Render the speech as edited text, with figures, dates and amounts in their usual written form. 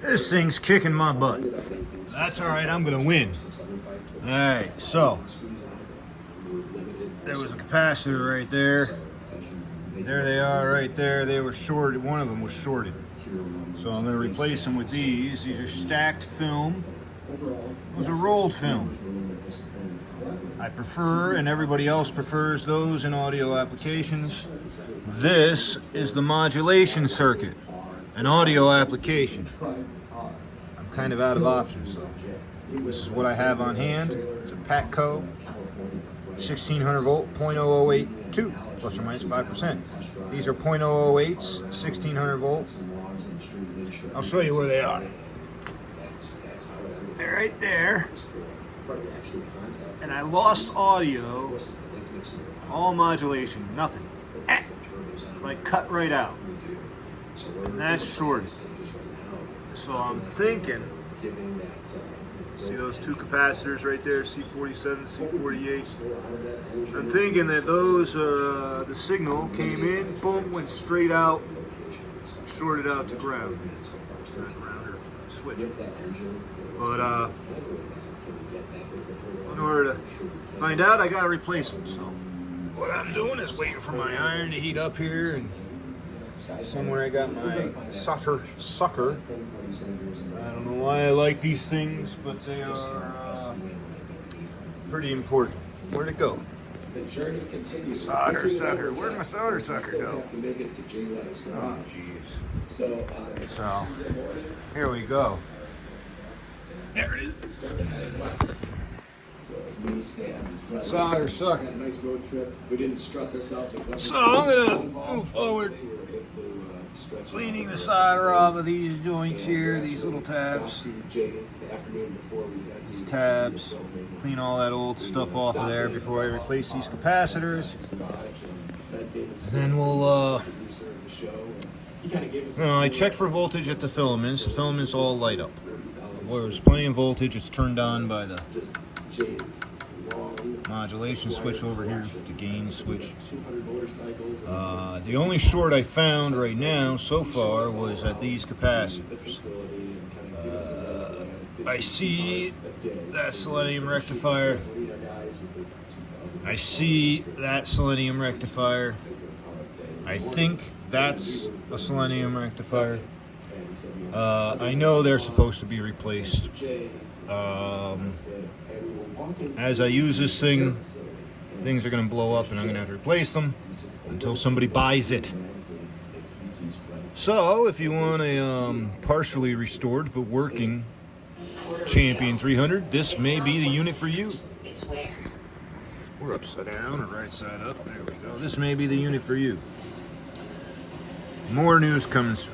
This thing's kicking my butt. That's all right, I'm gonna win. All right, so there was a capacitor right there. There they are right there. They were shorted, one of them was shorted. So I'm gonna replace them with these. These are stacked film. Those are rolled film. I prefer, and everybody else prefers those in audio applications. This is the modulation circuit, an audio application. I'm kind of out of options though. This is what I have on hand. It's a Patco 1600 volt 0.0082 plus or minus 5%. These are 0.008s, 1600 volts. I'll show you where they are. They're right there. And I lost audio, all modulation, nothing. Like cut right out. And that's shorted. So I'm thinking, see those two capacitors right there, C47, C48. I'm thinking that those, the signal came in, boom, went straight out, shorted out to ground. Not ground, or switch. But in order to find out, I gotta replace them. So what I'm doing is waiting for my iron to heat up here, and somewhere I got my solder sucker. I don't know why I like these things, but they are pretty important. Where'd it go? Solder sucker. Where'd my solder sucker go? Oh, jeez. So, here we go. There it is. Solder sucker. So I'm gonna move forward, cleaning the solder off of these joints here, these little tabs. These tabs. Clean all that old stuff off of there before I replace these capacitors. And then we'll I checked for voltage at the filaments. The filaments all light up. There's plenty of voltage. It's turned on by the modulation switch over here, the gain switch. The only short I found right now so far was at these capacitors. I see that selenium rectifier. I see that selenium rectifier. I think that's a selenium rectifier. I know they're supposed to be replaced. As I use this thing, things are going to blow up and I'm going to have to replace them until somebody buys it. So, if you want a partially restored but working Champion 300, this may be the unit for you. We're upside down or right side up. There we go. This may be the unit for you. More news comes